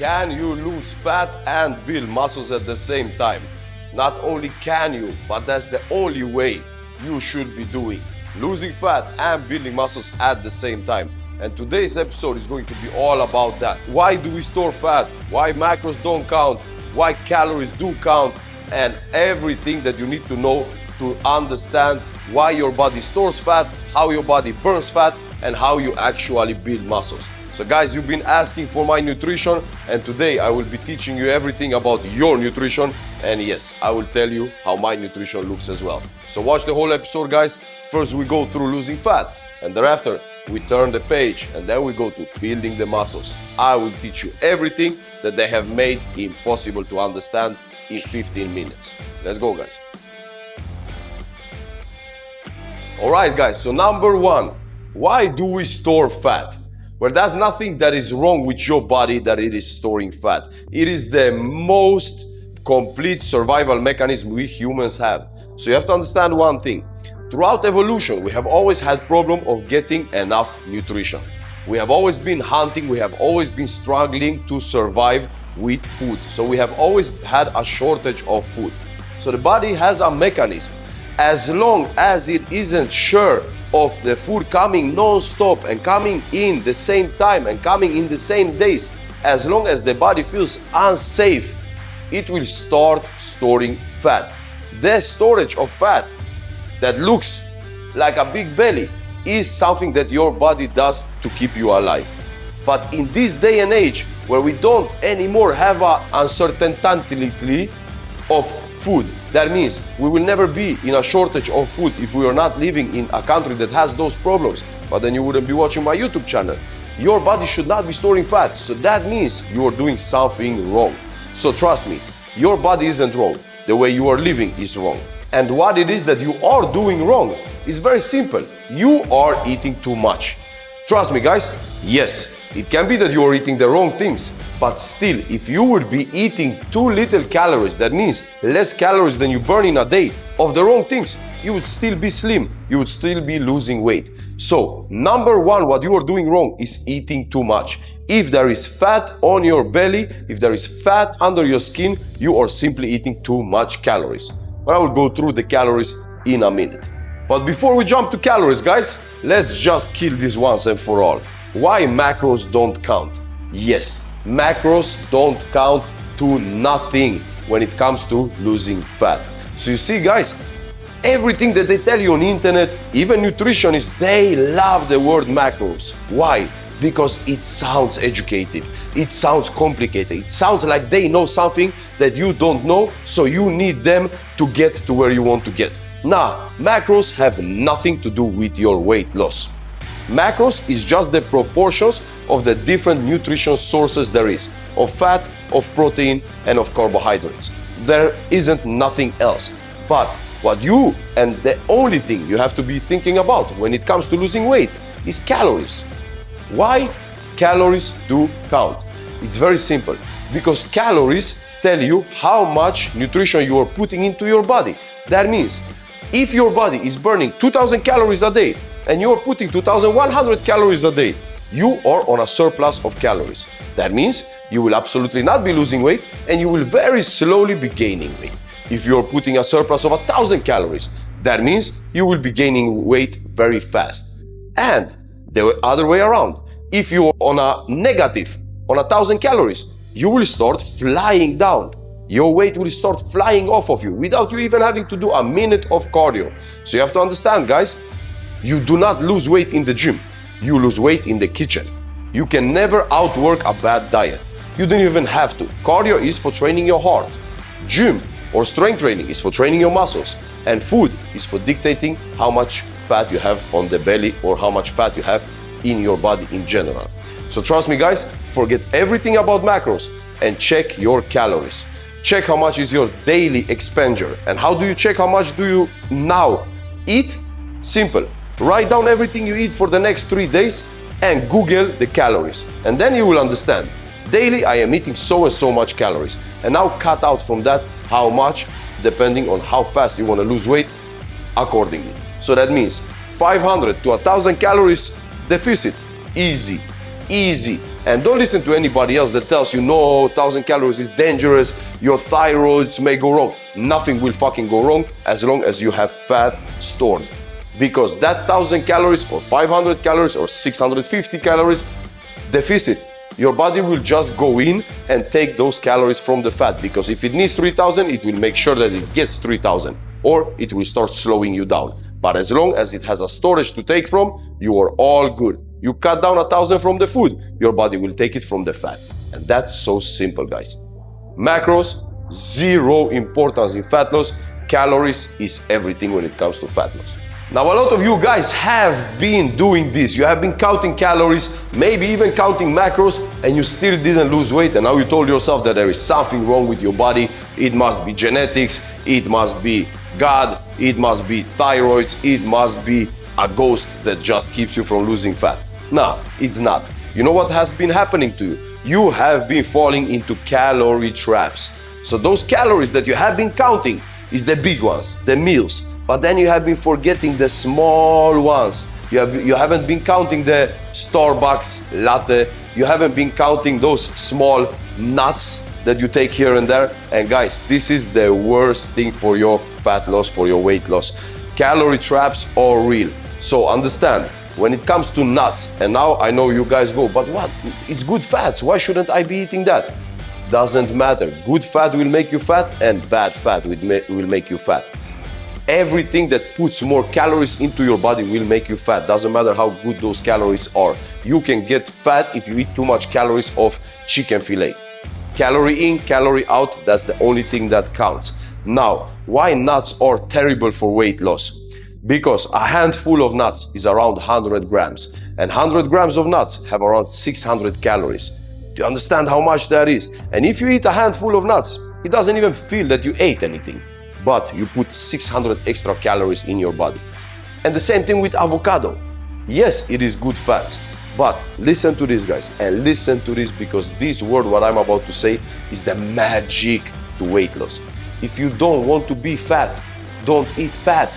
Can you lose fat and build muscles at the same time? Not only can you, but that's the only way you should be doing. Losing fat and building muscles at the same time. And today's episode is going to be all about that. Why do we store fat? Why macros don't count? Why calories do count? And everything that you need to know to understand why your body stores fat, how your body burns fat, and how you actually build muscles. So guys, you've been asking for my nutrition, and today I will be teaching you everything about your nutrition. And yes, I will tell you how my nutrition looks as well. So watch the whole episode, guys. First we go through losing fat, and thereafter we turn the page, and then we go to building the muscles. I will teach you everything that they have made impossible to understand in 15 minutes. Let's go, guys. Alright guys, so number one, why do we store fat? Well, there's nothing that is wrong with your body that it is storing fat. It is the most complete survival mechanism we humans have. So you have to understand one thing. Throughout evolution, we have always had problem of getting enough nutrition. We have always been hunting, we have always been struggling to survive with food. So we have always had a shortage of food. So the body has a mechanism. As long as it isn't sure of the food coming non-stop and coming in the same time and coming in the same days, as long as the body feels unsafe, it will start storing fat. The storage of fat that looks like a big belly is something that your body does to keep you alive. But in this day and age where we don't anymore have an uncertainty of food, that means we will never be in a shortage of food if we are not living in a country that has those problems. But then you wouldn't be watching my YouTube channel. Your body should not be storing fat, so that means you are doing something wrong. So trust me, your body isn't wrong. The way you are living is wrong. And what it is that you are doing wrong is very simple. You are eating too much. Trust me guys, yes, it can be that you are eating the wrong things, but still, if you would be eating too little calories, that means less calories than you burn in a day of the wrong things, you would still be slim, you would still be losing weight. So, number one, what you are doing wrong is eating too much. If there is fat on your belly, if there is fat under your skin, you are simply eating too much calories. But I will go through the calories in a minute. But before we jump to calories, guys, let's just kill this once and for all. Why macros don't count? Yes, macros don't count to nothing when it comes to losing fat. So you see guys, everything that they tell you on the internet, even nutritionists, they love the word macros. Why? Because it sounds educative, it sounds complicated, it sounds like they know something that you don't know, so you need them to get to where you want to get. Nah, macros have nothing to do with your weight loss. Macros is just the proportions of the different nutrition sources there is, of fat, of protein, and of carbohydrates. There isn't nothing else. But what you, and the only thing you have to be thinking about when it comes to losing weight is calories. Why calories do count? It's very simple. Because calories tell you how much nutrition you are putting into your body. That means if your body is burning 2,000 calories a day and you are putting 2,100 calories a day, you are on a surplus of calories. That means you will absolutely not be losing weight and you will very slowly be gaining weight. If you are putting a surplus of 1,000 calories, that means you will be gaining weight very fast. And the other way around, if you are on a negative, on 1,000 calories, you will start flying down. Your weight will start flying off of you without you even having to do a minute of cardio. So you have to understand, guys, you do not lose weight in the gym. You lose weight in the kitchen. You can never outwork a bad diet. You don't even have to. Cardio is for training your heart. Gym or strength training is for training your muscles. And food is for dictating how much fat you have on the belly or how much fat you have in your body in general. So trust me guys, forget everything about macros and check your calories. Check how much is your daily expenditure. And how do you check how much do you now eat? Simple. Write down everything you eat for the next 3 days and Google the calories. And then you will understand. Daily I am eating so and so much calories. And now cut out from that how much, depending on how fast you want to lose weight accordingly. So that means 500 to 1,000 calories deficit. Easy. And don't listen to anybody else that tells you, no, 1,000 calories is dangerous, your thyroids may go wrong. Nothing will fucking go wrong as long as you have fat stored. Because that 1,000 calories or 500 calories or 650 calories deficit, your body will just go in and take those calories from the fat, because if it needs 3,000, it will make sure that it gets 3,000, or it will start slowing you down. But as long as it has a storage to take from, you are all good. You cut down 1,000 from the food, your body will take it from the fat. And that's so simple, guys. Macros, zero importance in fat loss. Calories is everything when it comes to fat loss. Now, a lot of you guys have been doing this. You have been counting calories, maybe even counting macros, and you still didn't lose weight. And now you told yourself that there is something wrong with your body. It must be genetics, it must be God, it must be thyroids, it must be a ghost that just keeps you from losing fat. No, it's not. You know what has been happening to you? You have been falling into calorie traps. So those calories that you have been counting is the big ones, the meals. But then you have been forgetting the small ones. You haven't been counting the Starbucks latte. You haven't been counting those small nuts that you take here and there. And guys, this is the worst thing for your fat loss, for your weight loss. Calorie traps are real. So understand, when it comes to nuts, and now I know you guys go, but what? It's good fats. Why shouldn't I be eating that? Doesn't matter. Good fat will make you fat, and bad fat will make you fat. Everything that puts more calories into your body will make you fat. Doesn't matter how good those calories are. You can get fat if you eat too much calories of chicken fillet. Calorie in, calorie out, that's the only thing that counts. Now, why nuts are terrible for weight loss? Because a handful of nuts is around 100 grams. And 100 grams of nuts have around 600 calories. Do you understand how much that is? And if you eat a handful of nuts, it doesn't even feel that you ate anything. But you put 600 extra calories in your body. And the same thing with avocado. Yes, it is good fats, but listen to this, guys, and listen to this, because this word, what I'm about to say, is the magic to weight loss. If you don't want to be fat, don't eat fat.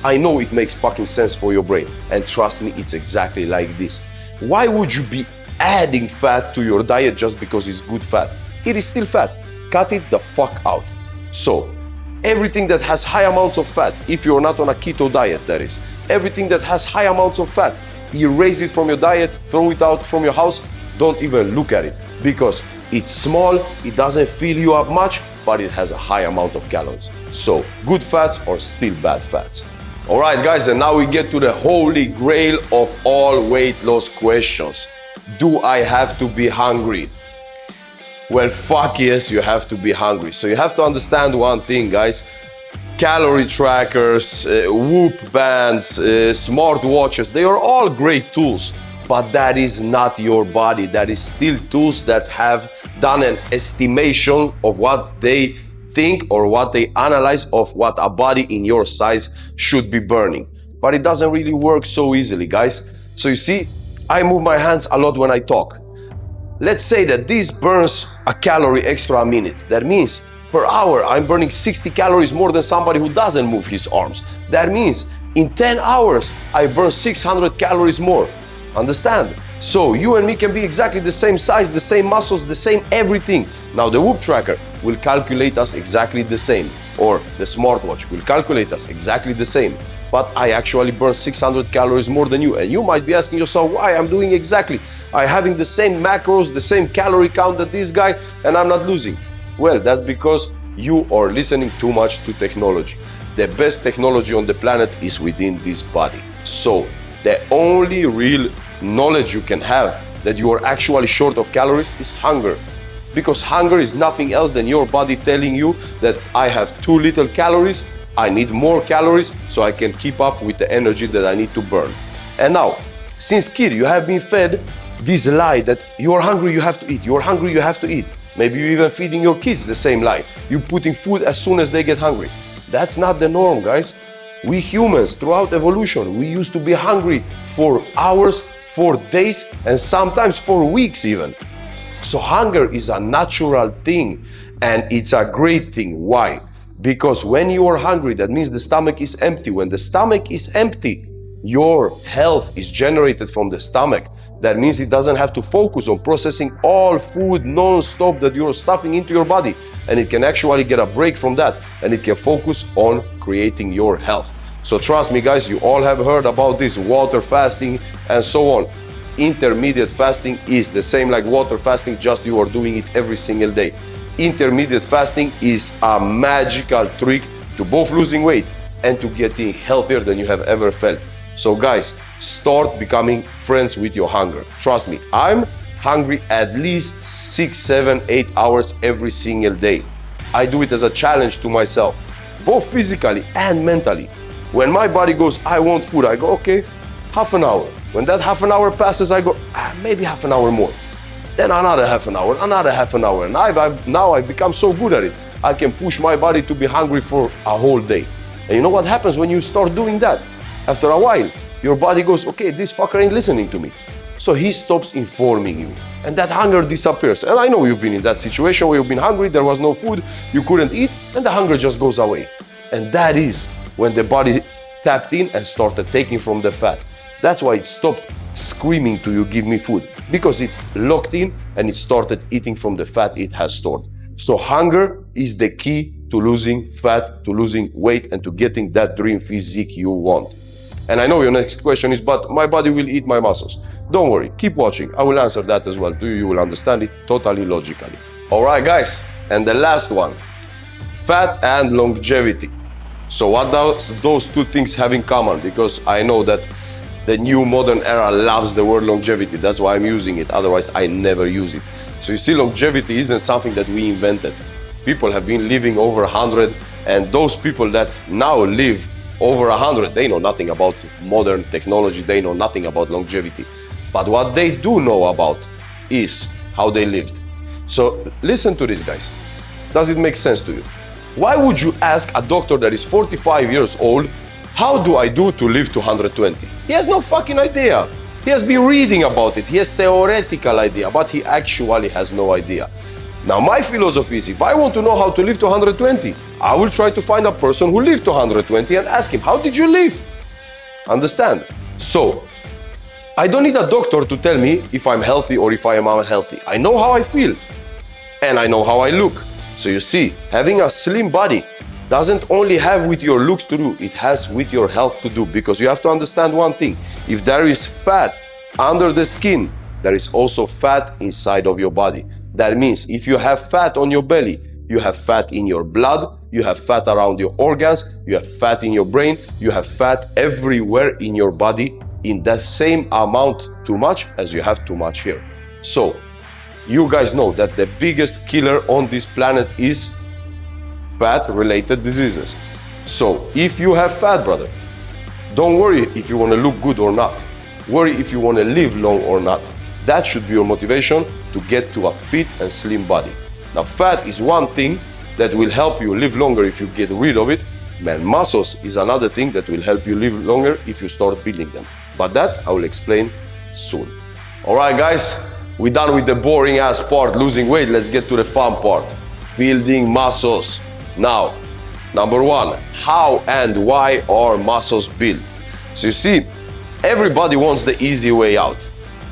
I know it makes fucking sense for your brain, and trust me, it's exactly like this. Why would you be adding fat to your diet just because it's good fat? It is still fat. Cut it the fuck out. So, everything that has high amounts of fat, if you're not on a keto diet, that is, everything that has high amounts of fat, erase it from your diet, throw it out from your house, don't even look at it, because it's small, it doesn't fill you up much, but it has a high amount of calories. So, good fats or still bad fats. Alright guys, and now we get to the holy grail of all weight loss questions. Do I have to be hungry? Well, fuck yes, you have to be hungry. So you have to understand one thing, guys. Calorie trackers, Whoop bands, smart watches, they are all great tools, but that is not your body. That is still tools that have done an estimation of what they think or what they analyze of what a body in your size should be burning. But it doesn't really work so easily, guys. So you see, I move my hands a lot when I talk. Let's say that this burns a calorie extra a minute. That means per hour I'm burning 60 calories more than somebody who doesn't move his arms. That means in 10 hours I burn 600 calories more. Understand? So you and me can be exactly the same size, the same muscles, the same everything. Now the Whoop tracker will calculate us exactly the same, or the smartwatch will calculate us exactly the same. But I actually burn 600 calories more than you. And you might be asking yourself why I'm doing exactly. I'm having the same macros, the same calorie count that this guy, and I'm not losing. Well, that's because you are listening too much to technology. The best technology on the planet is within this body. So the only real knowledge you can have that you are actually short of calories is hunger. Because hunger is nothing else than your body telling you that I have too little calories, I need more calories so I can keep up with the energy that I need to burn. And now, since kid, you have been fed this lie that you are hungry, you have to eat. You are hungry, you have to eat. Maybe you're even feeding your kids the same lie. You're putting food as soon as they get hungry. That's not the norm, guys. We humans, throughout evolution, we used to be hungry for hours, for days, and sometimes for weeks even. So hunger is a natural thing, and it's a great thing. Why? Because when you are hungry, that means the stomach is empty. When the stomach is empty, your health is generated from the stomach. That means it doesn't have to focus on processing all food non-stop that you're stuffing into your body, and it can actually get a break from that, and it can focus on creating your health. So trust me guys, you all have heard about this water fasting and so on. Intermittent fasting is the same like water fasting, just you are doing it every single day. Intermittent fasting is a magical trick to both losing weight and to getting healthier than you have ever felt. So guys, start becoming friends with your hunger. Trust me, I'm hungry at least 6, 7, 8 hours every single day. I do it as a challenge to myself, both physically and mentally. When my body goes, I want food, I go, okay, half an hour. When that half an hour passes, I go, maybe half an hour more. Then another half an hour, another half an hour. And now I've become so good at it, I can push my body to be hungry for a whole day. And you know what happens when you start doing that? After a while, your body goes, okay, this fucker ain't listening to me. So he stops informing you. And that hunger disappears. And I know you've been in that situation where you've been hungry, there was no food, you couldn't eat, and the hunger just goes away. And that is when the body tapped in and started taking from the fat. That's why it stopped screaming to you, give me food, because it locked in and it started eating from the fat it has stored. So hunger is the key to losing fat, to losing weight, and to getting that dream physique you want. And I know your next question is, but my body will eat my muscles. Don't worry, keep watching. I will answer that as well to you. You will understand it totally logically. All right, guys, and the last one, fat and longevity. So what does those two things have in common? Because I know that the new modern era loves the word longevity. That's why I'm using it. Otherwise, I never use it. So you see, longevity isn't something that we invented. People have been living over 100, and those people that now live over 100, they know nothing about modern technology. They know nothing about longevity. But what they do know about is how they lived. So listen to this, guys. Does it make sense to you? Why would you ask a doctor that is 45 years old, how do I do to live to 120? He has no fucking idea. He has been reading about it. He has theoretical idea, but he actually has no idea. Now, my philosophy is, if I want to know how to live to 120, I will try to find a person who lived to 120 and ask him, how did you live? Understand? So, I don't need a doctor to tell me if I'm healthy or if I am unhealthy. I know how I feel and I know how I look. So you see, having a slim body doesn't only have with your looks to do, it has with your health to do, because you have to understand one thing. If there is fat under the skin, there is also fat inside of your body. That means if you have fat on your belly, you have fat in your blood, you have fat around your organs, you have fat in your brain, you have fat everywhere in your body in the same amount too much as you have too much here. So, you guys know that the biggest killer on this planet is fat-related diseases. So, if you have fat, brother, don't worry if you want to look good or not. Worry if you want to live long or not. That should be your motivation to get to a fit and slim body. Now, fat is one thing that will help you live longer if you get rid of it. Man, muscles is another thing that will help you live longer if you start building them. But that I will explain soon. All right, guys. We're done with the boring ass part, losing weight. Let's get to the fun part, building muscles. Now, number one, how and why are muscles built? So you see, everybody wants the easy way out.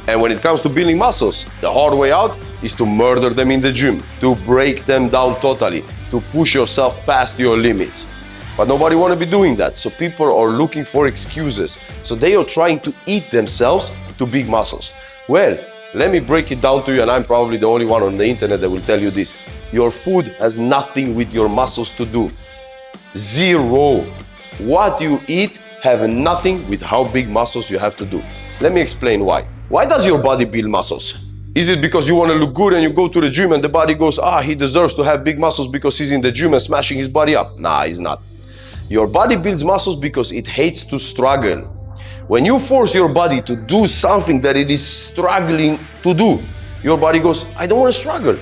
And when it comes to building muscles, the hard way out is to murder them in the gym, to break them down totally, to push yourself past your limits. But nobody wants to be doing that. So people are looking for excuses. So they are trying to eat themselves to big muscles. Well, let me break it down to you, and I'm probably the only one on the internet that will tell you this. Your food has nothing with your muscles to do. Zero. What you eat have nothing with how big muscles you have to do. Let me explain why. Why does your body build muscles? Is it because you want to look good and you go to the gym and the body goes, he deserves to have big muscles because he's in the gym and smashing his body up? Nah, he's not. Your body builds muscles because it hates to struggle. When you force your body to do something that it is struggling to do, your body goes, I don't want to struggle.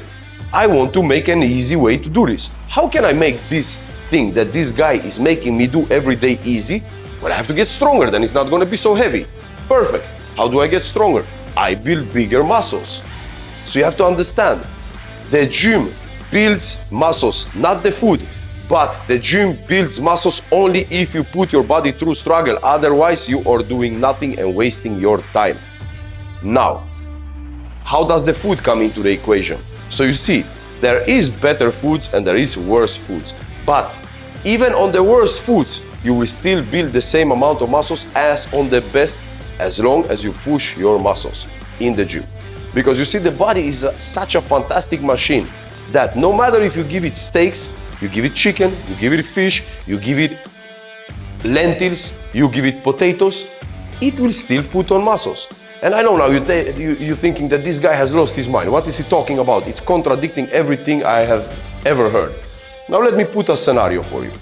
I want to make an easy way to do this. How can I make this thing that this guy is making me do every day easy? Well, I have to get stronger, then it's not going to be so heavy. Perfect. How do I get stronger? I build bigger muscles. So you have to understand, the gym builds muscles, not the food. But the gym builds muscles only if you put your body through struggle. Otherwise, you are doing nothing and wasting your time. Now, how does the food come into the equation? So you see, there is better foods and there is worse foods. But even on the worst foods, you will still build the same amount of muscles as on the best, as long as you push your muscles in the gym. Because you see, the body is such a fantastic machine that no matter if you give it steaks, you give it chicken, you give it fish, you give it lentils, you give it potatoes, it will still put on muscles. And I know now you're thinking that this guy has lost his mind. What is he talking about? It's contradicting everything I have ever heard. Now let me put a scenario for you.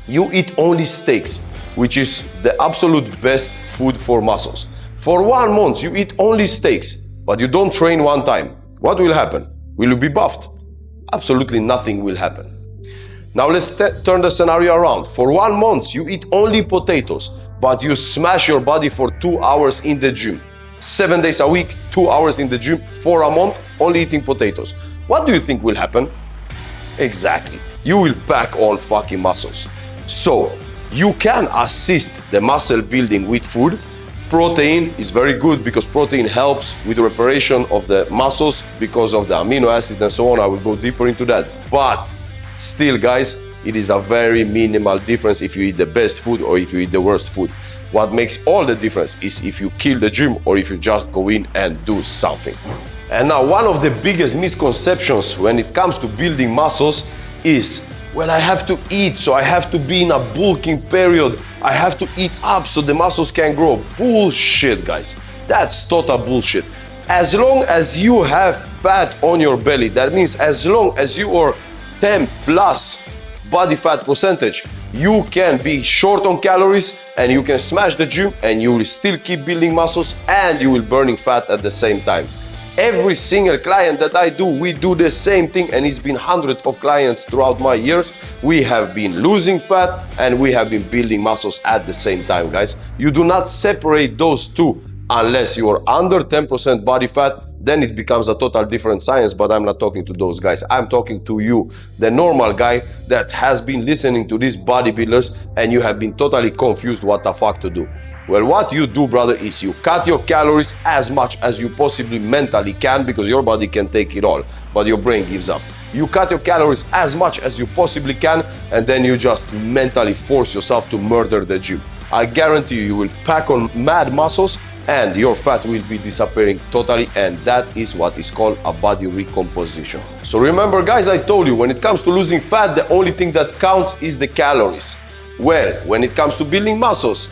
You eat only steaks, which is the absolute best food for muscles. For 1 month, you eat only steaks, but you don't train one time. What will happen? Will you be buffed? Absolutely nothing will happen. Now let's turn the scenario around. For 1 month, you eat only potatoes, but you smash your body for 2 hours in the gym. 7 days a week, 2 hours in the gym for a month, only eating potatoes. What do you think will happen? Exactly. You will pack on fucking muscles. So, you can assist the muscle building with food. Protein is very good because protein helps with the reparation of the muscles because of the amino acid and so on. I will go deeper into that. But still, guys, it is a very minimal difference if you eat the best food or if you eat the worst food. What makes all the difference is if you kill the gym or if you just go in and do something. And now, one of the biggest misconceptions when it comes to building muscles is, well, I have to eat, so I have to be in a bulking period. I have to eat up so the muscles can grow. Bullshit, guys. That's total bullshit. As long as you have fat on your belly, that means as long as you are 10 plus body fat percentage, you can be short on calories and you can smash the gym and you will still keep building muscles and you will burning fat at the same time. Every single client that I do, we do the same thing, and it's been hundreds of clients throughout my years. We have been losing fat and we have been building muscles at the same time, guys. You do not separate those two unless you are under 10% body fat. Then it becomes a total different science, but I'm not talking to those guys. I'm talking to you, the normal guy that has been listening to these bodybuilders and you have been totally confused what the fuck to do. Well, what you do, brother, is you cut your calories as much as you possibly mentally can, because your body can take it all, but your brain gives up. You cut your calories as much as you possibly can, and then you just mentally force yourself to murder the gym. I guarantee you, you will pack on mad muscles and your fat will be disappearing totally, and that is what is called a body recomposition. So remember, guys, I told you, when it comes to losing fat, the only thing that counts is the calories. Well, when it comes to building muscles,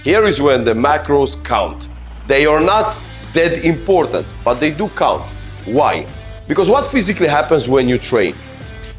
here is when the macros count. They are not that important, but they do count. Why? Because what physically happens when you train?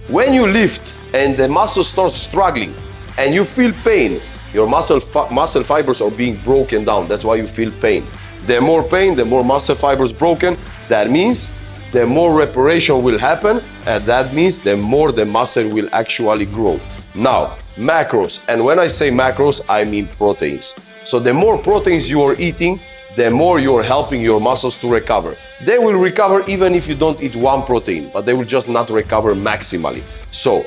When you lift and the muscle starts struggling and you feel pain, your muscle fibers are being broken down. That's why you feel pain. The more pain, the more muscle fibers broken. That means the more reparation will happen, and that means the more the muscle will actually grow. Now, macros, and when I say macros, I mean proteins. So the more proteins you are eating, the more you're helping your muscles to recover. They will recover even if you don't eat one protein, but they will just not recover maximally. So,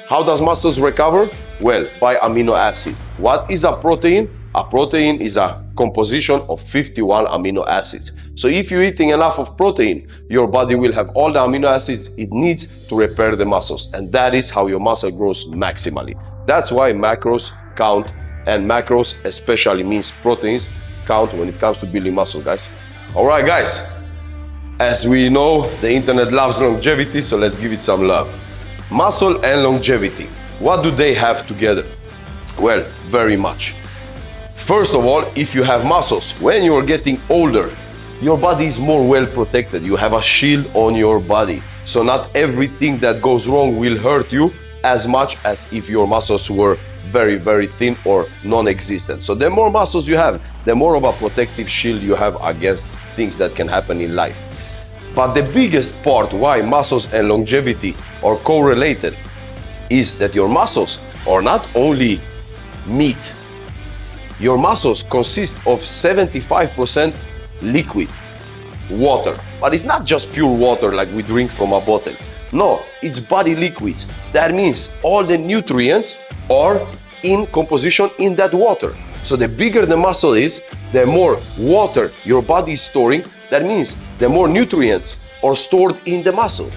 how does muscles recover? Well, by amino acid. What is a protein? A protein is a composition of 51 amino acids. So if you're eating enough of protein, your body will have all the amino acids it needs to repair the muscles. And that is how your muscle grows maximally. That's why macros count, and macros especially means proteins count when it comes to building muscle, guys. All right, guys. As we know, the internet loves longevity, so let's give it some love. Muscle and longevity. What do they have together? Well, very much. First of all, if you have muscles, when you're getting older, your body is more well protected. You have a shield on your body. So not everything that goes wrong will hurt you as much as if your muscles were very, very thin or non-existent. So the more muscles you have, the more of a protective shield you have against things that can happen in life. But the biggest part why muscles and longevity are correlated is that your muscles are not only meat. Your muscles consist of 75% liquid, water. But it's not just pure water like we drink from a bottle. No, it's body liquids. That means all the nutrients are in composition in that water. So the bigger the muscle is, the more water your body is storing, that means the more nutrients are stored in the muscle.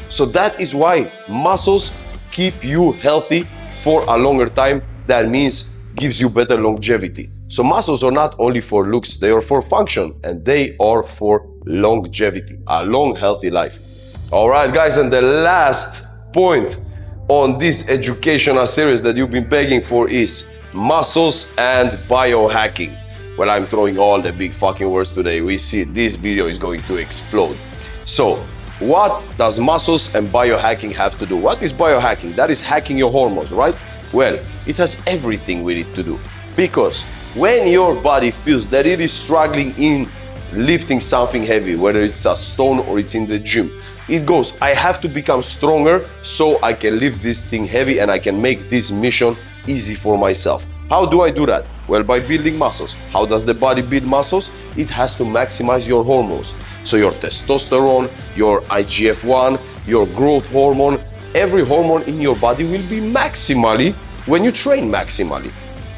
So that is why muscles keep you healthy for a longer time. That means gives you better longevity. So muscles are not only for looks, they are for function, and they are for longevity, a long, healthy life. All right, guys, and the last point on this educational series that you've been begging for is muscles and biohacking. Well, I'm throwing all the big fucking words today. We see this video is going to explode. So, what does muscles and biohacking have to do? What is biohacking? That is hacking your hormones, right? Well, it has everything with it to do. Because when your body feels that it is struggling in lifting something heavy, whether it's a stone or it's in the gym, it goes, I have to become stronger so I can lift this thing heavy and I can make this mission easy for myself. How do I do that? Well, by building muscles. How does the body build muscles? It has to maximize your hormones. So your testosterone, your IGF-1, your growth hormone, every hormone in your body will be maximally when you train maximally.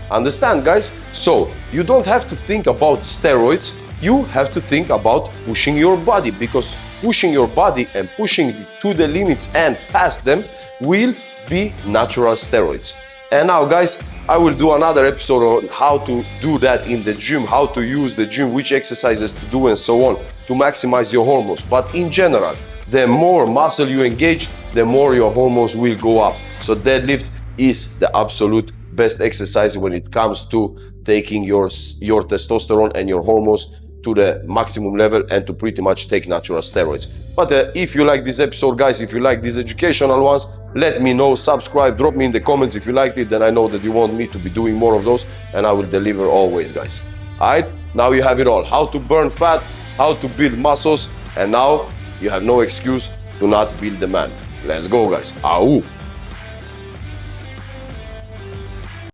Understand, guys? So you don't have to think about steroids. You have to think about pushing your body, because pushing your body and pushing it to the limits and past them will be natural steroids. And now, guys, I will do another episode on how to do that in the gym, how to use the gym, which exercises to do and so on to maximize your hormones. But in general, the more muscle you engage, the more your hormones will go up. So deadlift is the absolute best exercise when it comes to taking your testosterone and your hormones to the maximum level and to pretty much take natural steroids. But if you like this episode, guys, if you like these educational ones, let me know, subscribe, drop me in the comments if you liked it, then I know that you want me to be doing more of those, and I will deliver always, guys. Alright, now you have it all. How to burn fat, how to build muscles, and now you have no excuse to not build the man. Let's go, guys. Au!